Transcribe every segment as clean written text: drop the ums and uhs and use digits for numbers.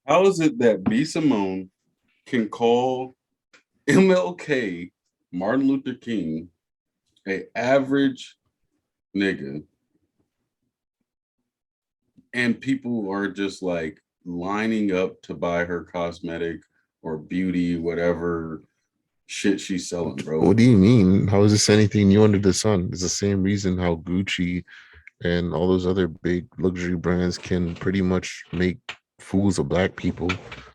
How is it that B. Simone can call MLK, Martin Luther King, a average nigga, and people are just like lining up to buy her cosmetic or beauty, whatever shit she's selling, bro? What do you mean? How is this anything new under the sun? It's the same reason how Gucci and all those other big luxury brands can pretty much make fools of black people,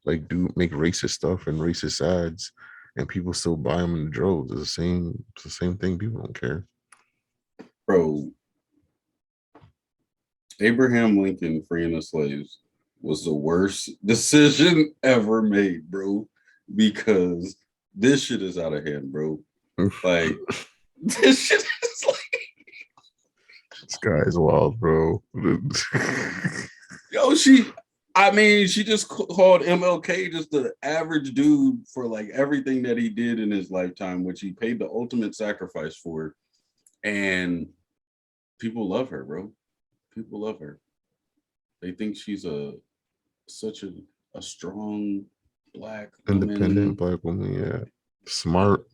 like do make racist stuff and racist ads, and people still buy them in the droves. It's the same thing. People don't care. Bro, Abraham Lincoln freeing the slaves was the worst decision ever made, bro, because this shit is out of hand, bro. Like, this shit is like, This guy is wild, bro. yo, I mean, she just called MLK just the average dude for like everything that he did in his lifetime, which he paid the ultimate sacrifice for. And people love her, bro. People love her. They think she's such a strong black Independent woman, black woman, yeah. Smart,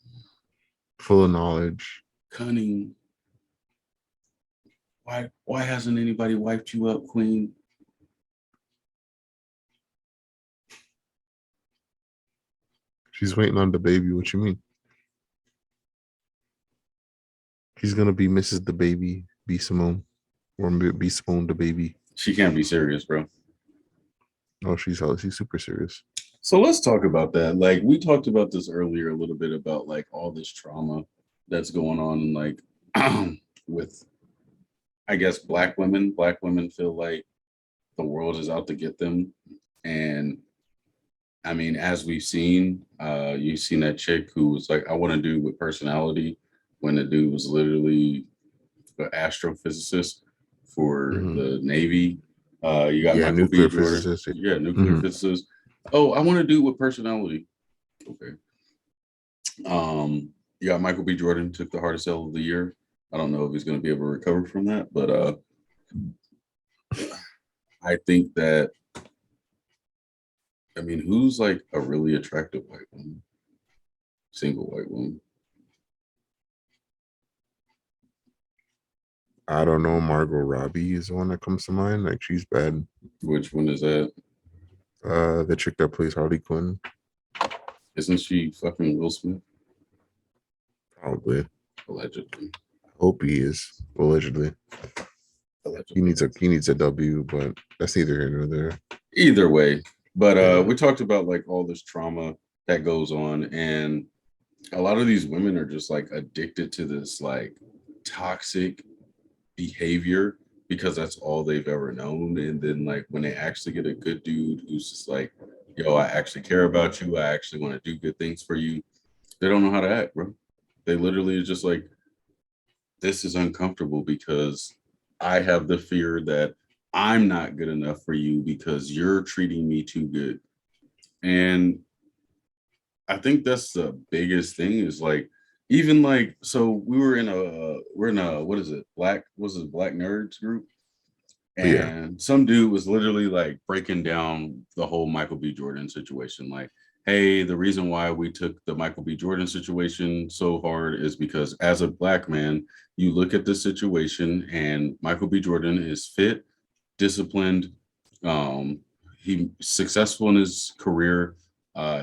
full of knowledge. cunning. Why hasn't anybody wiped you up, Queen? She's waiting on the baby. What you mean? She's gonna be Mrs. The Baby, B Simone, or B Simone the Baby. She can't be serious, bro. Oh, she's super serious. So let's talk about that. Like we talked about this earlier a little bit about like all this trauma that's going on like with I guess black women. Black women feel like the world is out to get them. And I mean, as we've seen, you've seen that chick who was like, I want to do with personality when the dude was literally an astrophysicist for Hmm. the Navy. You got Yeah, Michael B. nuclear Jordan. physicist. Yeah, nuclear Hmm. physicist. Oh, I want to do with personality. Okay. You got Michael B. Jordan took the hardest L of the year. I don't know if he's going to be able to recover from that, but I think that I mean, who's like a really attractive white woman, single white woman? I don't know. Margot Robbie is the one that comes to mind. Like she's bad. Which one is that? The chick that plays Harley Quinn, Isn't she fucking Will Smith? probably. Allegedly. Hope he is allegedly. He Allegedly. needs a W, but that's neither here nor there. Either way, but Yeah. we talked about like all this trauma that goes on, and a lot of these women are just like addicted to this like toxic behavior because that's all they've ever known. And then like when they actually get a good dude who's just like, yo, I actually care about you, I actually want to do good things for you, they don't know how to act, bro. They literally just like, this is uncomfortable because I have the fear that I'm not good enough for you because you're treating me too good. And I think that's the biggest thing is like, even like, so we're in a, what is it? Black nerds group. Yeah. And some dude was literally like breaking down the whole Michael B. Jordan situation. Like, hey, the reason why we took the Michael B. Jordan situation so hard is because as a black man, you look at the situation and Michael B. Jordan is fit, disciplined, um, he successful in his career,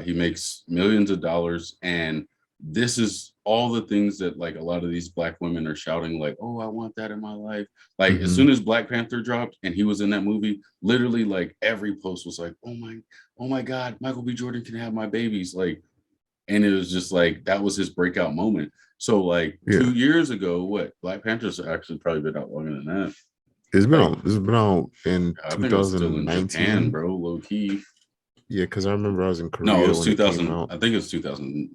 he makes millions of dollars, and this is all the things that like a lot of these black women are shouting like, oh, I want that in my life. Like as Hmm. soon as Black Panther dropped and he was in that movie, literally like every post was like, oh my God, Michael B. Jordan can have my babies. Like, and it was just like that was his breakout moment. So like Yeah. 2 years ago, what Black Panther's actually probably been out longer than that. It's been Like out. It's been out in I think it was still in Japan, 2019. bro, low key. Yeah, because I remember I was in No, it Korea was when it came 2000. out. I think it was 2000.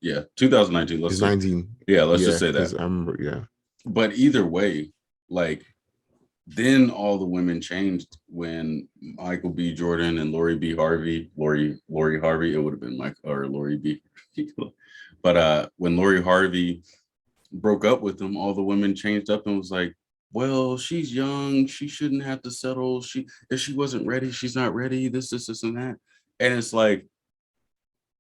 Yeah, 2019. Let's It's say, 19. yeah, let's just Yeah, say that. because I remember. Yeah. But either way, like then all the women changed when Michael B. Jordan and Lori Harvey, it would have been Mike or Lori B. But when Lori Harvey broke up with him, all the women changed up and was like, well, she's young, she shouldn't have to settle. If she wasn't ready, she's not ready. This, and that. And it's like,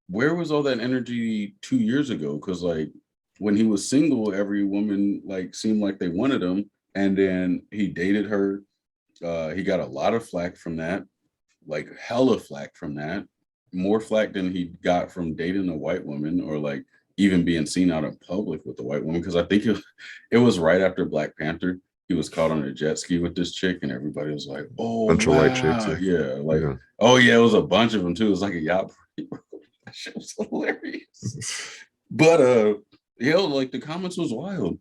where was all that energy 2 years ago? Because like when he was single, every woman like seemed like they wanted him. And then he dated her. He got a lot of flack from that, like hella flack from that, more flack than he got from dating a white woman or like even being seen out in public with a white woman. Because I think it was right after Black Panther. He was caught on a jet ski with this chick, and everybody was like, "Oh Bunch of white chicks. wow, yeah!" Like, Yeah. "Oh yeah," it was a bunch of them too. It was like a yacht party. That shit was hilarious. But like the comments was wild.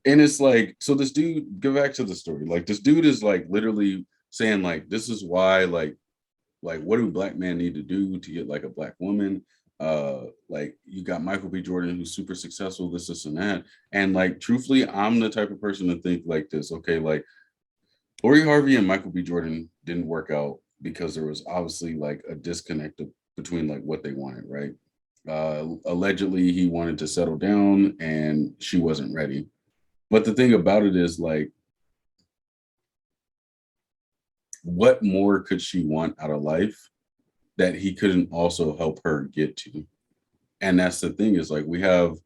And it's like, so this dude, go back to the story. Like this dude is like literally saying, like, this is why, like what do black men need to do to get like a black woman? Like you got Michael B. Jordan who's super successful, this, and that. And like truthfully, I'm the type of person to think like this. Okay, like Lori Harvey and Michael B. Jordan didn't work out because there was obviously like a disconnect between like what they wanted, right? Allegedly he wanted to settle down and she wasn't ready. But the thing about it is like, what more could she want out of life that he couldn't also help her get to? And that's the thing, is like we have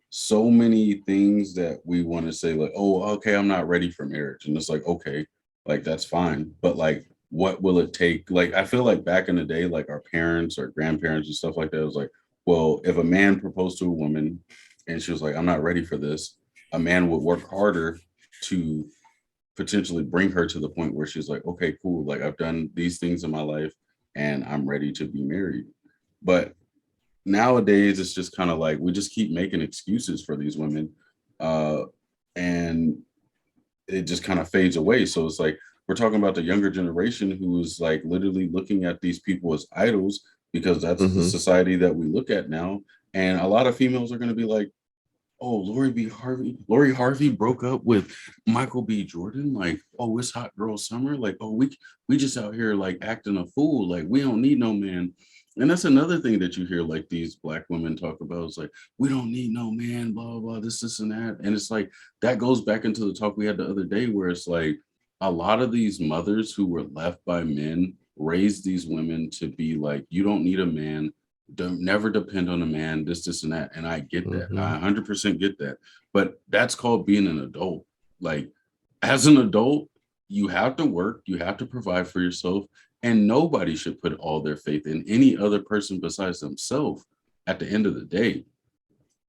so many things that we want to say, like, oh, okay, I'm not ready for marriage. And it's like, okay, like that's fine. But like, what will it take? Like, I feel like back in the day, like our parents or grandparents and stuff like that, it was like, well, if a man proposed to a woman and she was like, I'm not ready for this, a man would work harder to potentially bring her to the point where she's like, okay, cool. Like I've done these things in my life and I'm ready to be married. But nowadays it's just kind of like we just keep making excuses for these women. Uh, and it just kind of fades away. So it's like we're talking about the younger generation who is like literally looking at these people as idols because that's the Mm-hmm. society that we look at now. And a lot of females are going to be like, oh, Lori Harvey broke up with Michael B. Jordan. Like, oh, it's hot girl summer. Like, oh, we just out here like acting a fool. Like, we don't need no man. And that's another thing that you hear like these black women talk about. It's like, we don't need no man, blah, blah, blah, this, and that. And it's like that goes back into the talk we had the other day, where it's like a lot of these mothers who were left by men raised these women to be like, you don't need a man, don't never depend on a man, this, and that. And I get that. Mm-hmm. I 100% get that. But that's called being an adult. Like, as an adult, you have to work, you have to provide for yourself, and nobody should put all their faith in any other person besides themselves at the end of the day.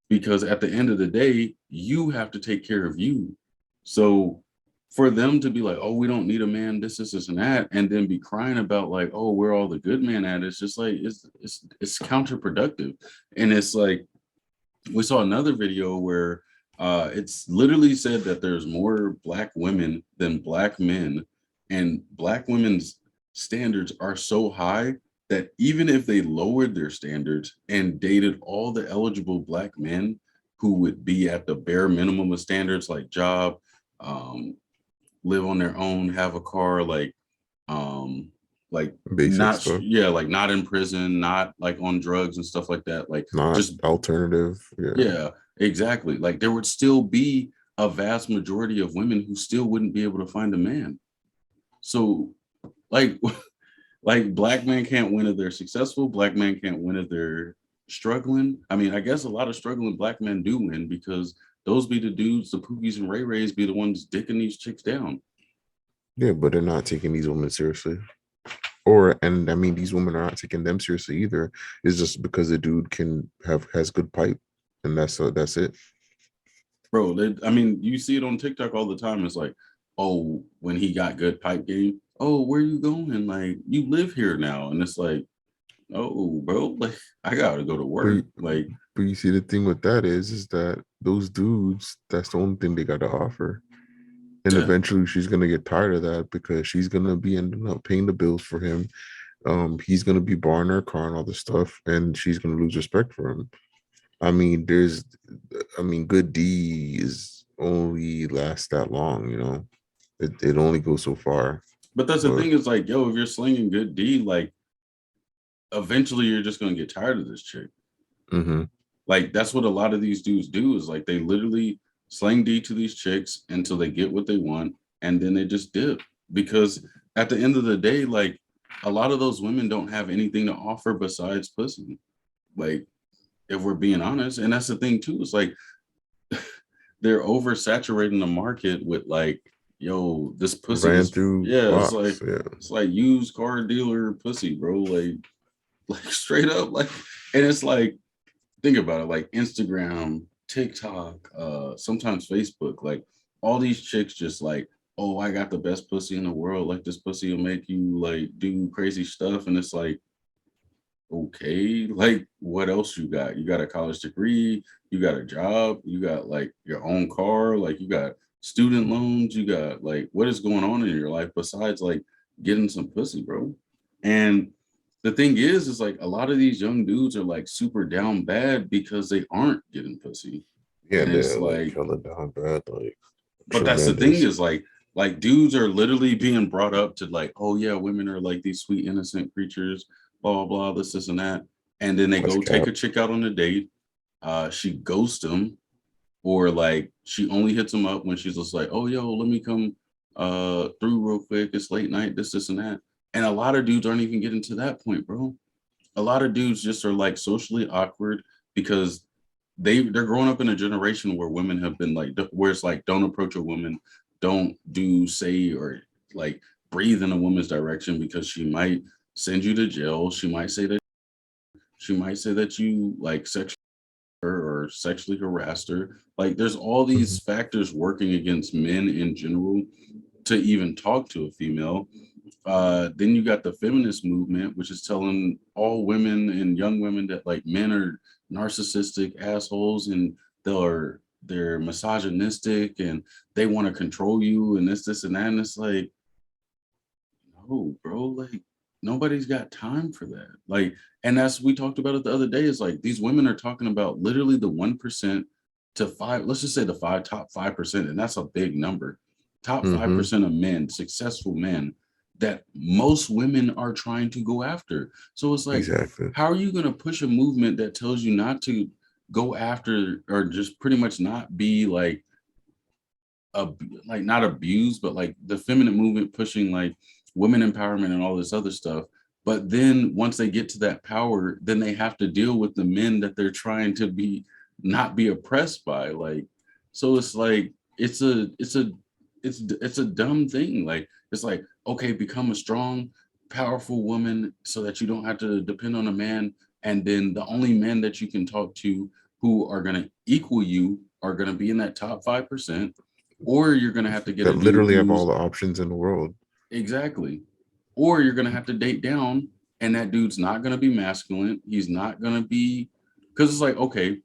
Because at the end of the day, you have to take care of you. So for them to be like, oh, we don't need a man, this, and that, and then be crying about like, oh, where all the good men at? It's just like it's counterproductive. And it's like we saw another video where it's literally said that there's more black women than black men, and black women's standards are so high that even if they lowered their standards and dated all the eligible black men who would be at the bare minimum of standards, like job, um, live on their own, have a car, um, like Basic not, stuff. yeah, like not in prison, not like on drugs and stuff like that, like Not just, alternative. Yeah. yeah, exactly. Like there would still be a vast majority of women who still wouldn't be able to find a man. So like like black men can't win if they're successful, black men can't win if they're struggling. I mean, I guess a lot of struggling black men do win because those be the dudes, the Pookies and Ray Rays be the ones dicking these chicks down. Yeah, but they're not taking these women seriously. Or and I mean these women are not taking them seriously either. It's just because the dude has good pipe, and that's it. Bro, I mean, you see it on TikTok all the time. It's like, oh, when he got good pipe game, oh, where you going? Like, you live here now. And it's like, oh, bro, like, I gotta go to But work. Like, but you see the thing with that is that those dudes, that's the only thing they got to offer. And yeah, eventually she's gonna get tired of that because she's gonna be ending up paying the bills for him. He's gonna be borrowing her car and all this stuff, and she's gonna lose respect for him. I mean, good D is only lasts that long, you know. It only goes so far. but that's the But thing, is like, yo, if you're slinging good D, like, eventually you're just gonna get tired of this chick. hmm Like, that's what a lot of these dudes do, is like, they literally slang D to these chicks until they get what they want, and then they just dip. Because at the end of the day, like a lot of those women don't have anything to offer besides pussy. Like, if we're being honest, and that's the thing too, it's like they're oversaturating the market with like, yo, this pussy Ran is, through yeah, blocks. Yeah. it's like used car dealer pussy, bro. Like straight up, like, and it's like, think about it, like Instagram, TikTok, sometimes Facebook, like all these chicks just like, oh, I got the best pussy in the world. Like this pussy will make you like do crazy stuff. And it's like, okay, like what else you got? You got a college degree, you got a job, you got like your own car, like you got student loans, you got like what is going on in your life besides like getting some pussy, bro? And the thing is like a lot of these young dudes are like super down bad because they aren't getting pussy. Yeah, And it's they're like like, hella down bad, like but that's the thing tremendous. is like dudes are literally being brought up to like, oh yeah, women are like these sweet innocent creatures, blah blah blah, this and that. And then they That's go take cap. a chick out on a date. She ghosts them, or like she only hits them up when she's just like, oh yo, let me come through real quick. It's late night, this and that. And a lot of dudes aren't even getting to that point, bro. A lot of dudes just are like socially awkward because they're growing up in a generation where women have been like, where it's like, don't approach a woman, don't do, say, or like breathe in a woman's direction because she might send you to jail. She might say that you like sexually her or sexually harassed her. Like there's all Mhm. these factors working against men in general to even talk to a female. Then you got the feminist movement, which is telling all women and young women that like men are narcissistic assholes and they're misogynistic and they want to control you and this and that. And it's like, no, bro, like nobody's got time for that. Like, and that's we talked about it the other day. Is like these women are talking about literally the 1% to five. Let's just say the top 5%, and that's a big number. Top five Mhm. percent of men, successful men, that most women are trying to go after. So it's like, Exactly. how are you going to push a movement that tells you not to go after or just pretty much not be like like not abused, but like the feminine movement pushing like women empowerment and all this other stuff. But then once they get to that power, then they have to deal with the men that they're trying to be not be oppressed by. Like, so it's like it's a dumb thing. Like it's like, okay, become a strong, powerful woman so that you don't have to depend on a man. And then the only men that you can talk to who are gonna equal you are gonna be in that top 5%, or you're going to have to get That a dude literally have all who's the options in the world. exactly, or you're going to have to date down, and that dude's not going to be masculine. He's not going to be, because it's like, okay,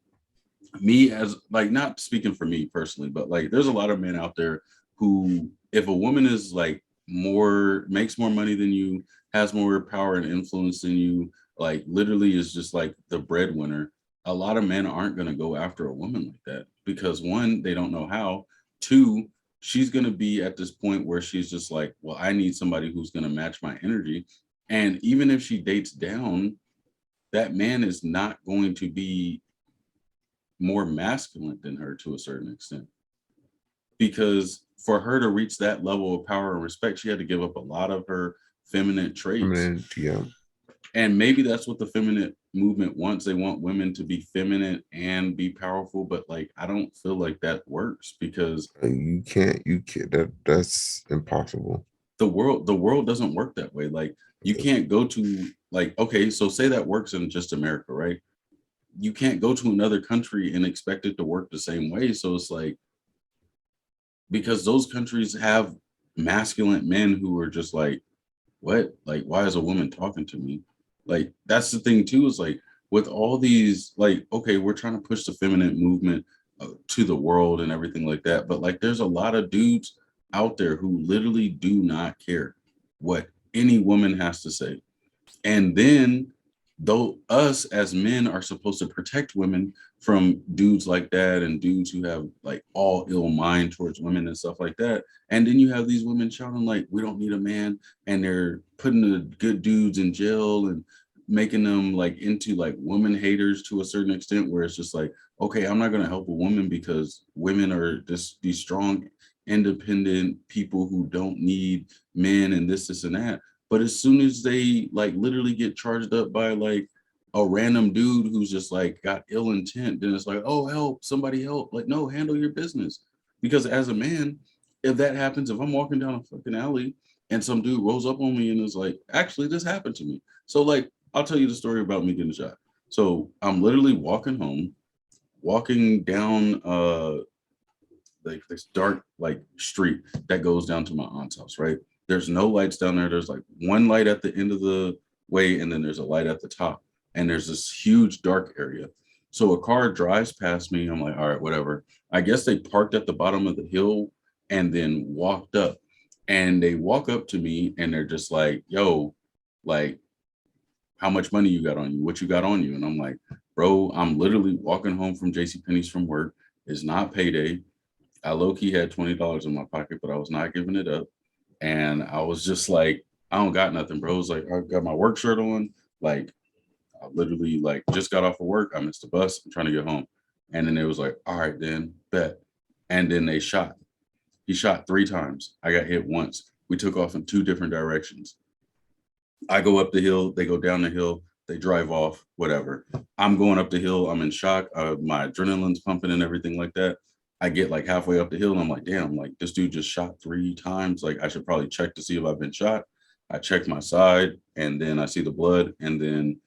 me as like, not speaking for me personally, but like there's a lot of men out there who, if a woman is like more, makes more money than you, has more power and influence than you, like literally is just like the breadwinner, a lot of men aren't going to go after a woman like that because one, they don't know how, two, she's going to be at this point where she's just like, well, I need somebody who's going to match my energy. And even if she dates down, that man is not going to be more masculine than her to a certain extent, because for her to reach that level of power and respect, she had to give up a lot of her feminine I traits. mean, yeah, And maybe that's what the feminine movement wants. They want women to be feminine and be powerful, but like I don't feel like that works because you can't. That's impossible. the world doesn't work that way. Like you That's can't go to like, okay, so say that works in just America, right? You can't go to another country and expect it to work the same way. So it's like, because those countries have masculine men who are just like, what? Like, why is a woman talking to me? Like, that's the thing too, is like with all these, like, okay, we're trying to push the feminine movement to the world and everything like that. But like, there's a lot of dudes out there who literally do not care what any woman has to say. And then, though us as men are supposed to protect women from dudes like that and dudes who have like all ill mind towards women and stuff like that. And then you have these women shouting like, we don't need a man, and they're putting the good dudes in jail and making them like into like woman haters to a certain extent, where it's just like, okay, I'm not going to help a woman because women are just these strong, independent people who don't need men and this and that. But as soon as they like literally get charged up by like a random dude who's just like got ill intent, then it's like, oh, help, somebody help. Like, no, handle your business. Because as a man, if that happens, if I'm walking down a fucking alley and some dude rolls up on me and is like, actually, this happened to me. So, like, I'll tell you the story about me getting shot. So, I'm literally walking home, walking down like this dark like street that goes down to my aunt's house, right? There's no lights down there. There's like one light at the end of the way, and then there's a light at the top. And there's this huge dark area. So a car drives past me. I'm like, all right, whatever. I guess they parked at the bottom of the hill and then walked up. And they walk up to me and they're just like, yo, like, how much money you got on you? What you got on you? And I'm like, bro, I'm literally walking home from JCPenney's from work. It's not payday. I low key had $20 in my pocket, but I was not giving it up. And I was just like, I don't got nothing, bro. It's like I got my work shirt on. Like I literally like just got off of work. I missed the bus. I'm trying to get home. And then it was like, all right, then bet. And then they shot. He shot 3 times. I got hit once. We took off in 2 different directions. I go up the hill, they go down the hill, they drive off, whatever. I'm going up the hill, I'm in shock. My adrenaline's pumping and everything like that. I get like halfway up the hill and I'm like, damn, like this dude just shot 3 times. Like I should probably check to see if I've been shot. I checked my side and then I see the blood and then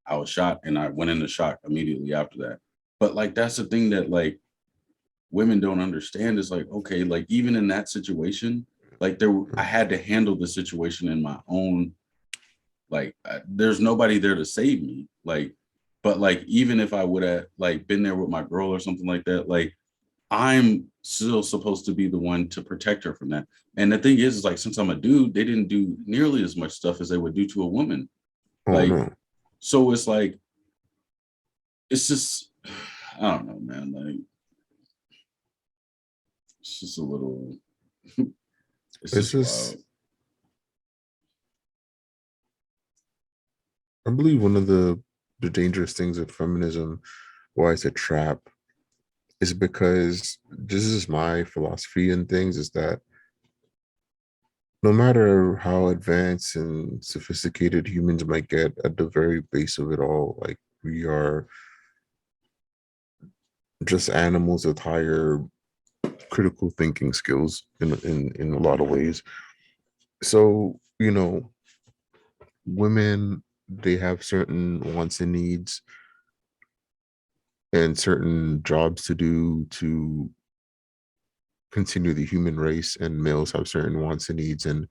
I was shot and I went into shock immediately after that. But like that's the thing that like women don't understand is like, okay, like even in that situation, like I had to handle the situation in my own like there's nobody there to save me. Like, but like even if I would have like been there with my girl or something like that, like I'm still supposed to be the one to protect her from that. And the thing is like since I'm a dude, they didn't do nearly as much stuff as they would do to a woman. Oh Like, no. so it's like it's just I don't know, man. Like it's just a little it's It's just wild. just I believe one of the dangerous things with feminism, why it's a trap, is because this is my philosophy and things, is that no matter how advanced and sophisticated humans might get at the very base of it all, like we are just animals with higher critical thinking skills in a lot of ways. So, women, they have certain wants and needs and certain jobs to do to continue the human race, and males have certain wants and needs and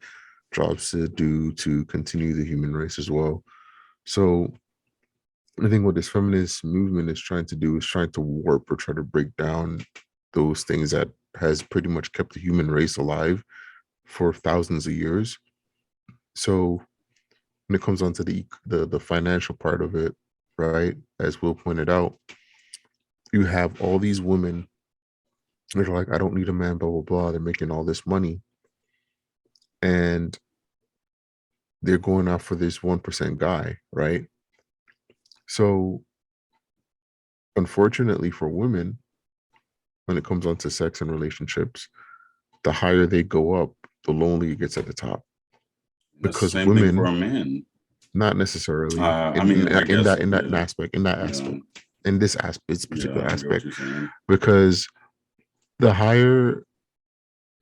jobs to do to continue the human race as well. So I think what this feminist movement is trying to do is trying to warp or try to break down those things that has pretty much kept the human race alive for thousands of years. So when it comes on to the financial part of it, right, as Will pointed out, you have all these women, they're like, I don't need a man, blah blah blah. They're making all this money, and they're going out for this 1% guy, right? So unfortunately for women, when it comes on to sex and relationships, the higher they go up, the lonelier it gets at the top. That's the Because same thing for women, a man. not necessarily I mean, I guess, in that yeah, aspect, yeah, in this aspect, this yeah, particular I get what aspect, you're saying. because the higher,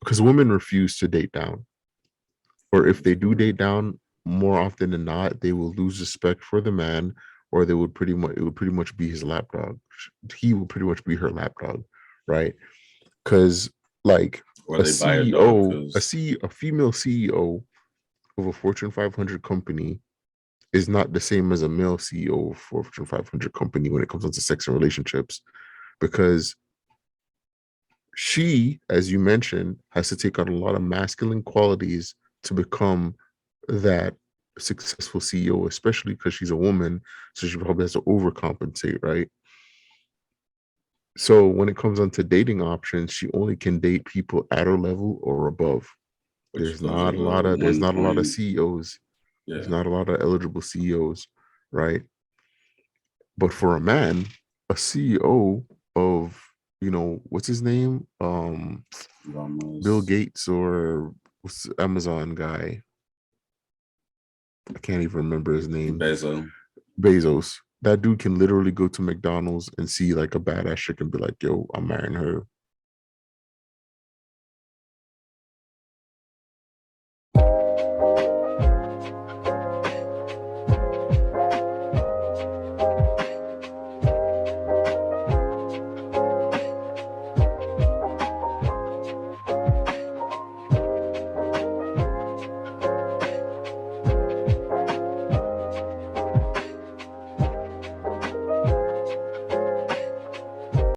because women refuse to date down, or if they do date down, more often than not, they will lose respect for the man, or they would pretty much, it would pretty much be his lapdog. He will pretty much be her lapdog, right? Because like Or a they buy a dog CEO, because a female CEO of a Fortune 500 company is not the same as a male CEO of a Fortune 500 company when it comes to sex and relationships, because she, as you mentioned, has to take on a lot of masculine qualities to become that successful CEO, especially because she's a woman. So she probably has to overcompensate, right? So when it comes on to dating options, she only can date people at her level or above. which those are the There's one not a lot of point, CEOs. There's yeah. not a lot of eligible CEOs. right? But for a man, a CEO of, what's his name? Bill Almost Gates, or what's the Amazon guy? I can't even remember his name. Bezo. Bezos. That dude can literally go to McDonald's and see like a badass chick and be like, yo, I'm marrying her.